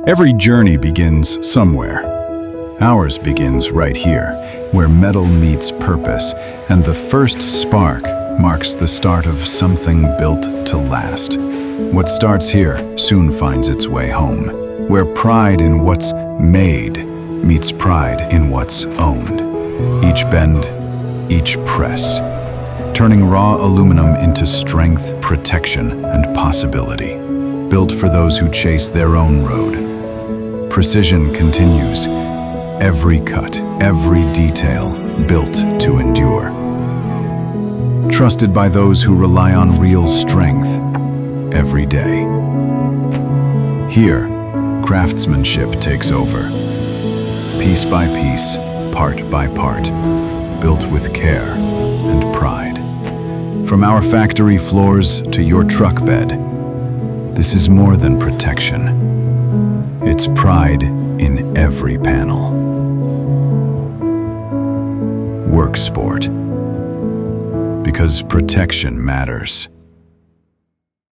Every journey begins somewhere. Ours begins right here, where metal meets purpose, and the first spark marks the start of something built to last. What starts here soon finds its way home, where pride in what's made meets pride in what's owned. Each bend, each press, turning raw aluminum into strength, protection, and possibility. Built for those who chase their own road. Precision continues. Every cut, every detail, built to endure. Trusted by those who rely on real strength every day. Here, craftsmanship takes over. Piece by piece, part by part, built with care and pride. From our factory floors to your truck bed, this is more than protection. It's pride in every panel. Worksport. Because protection matters.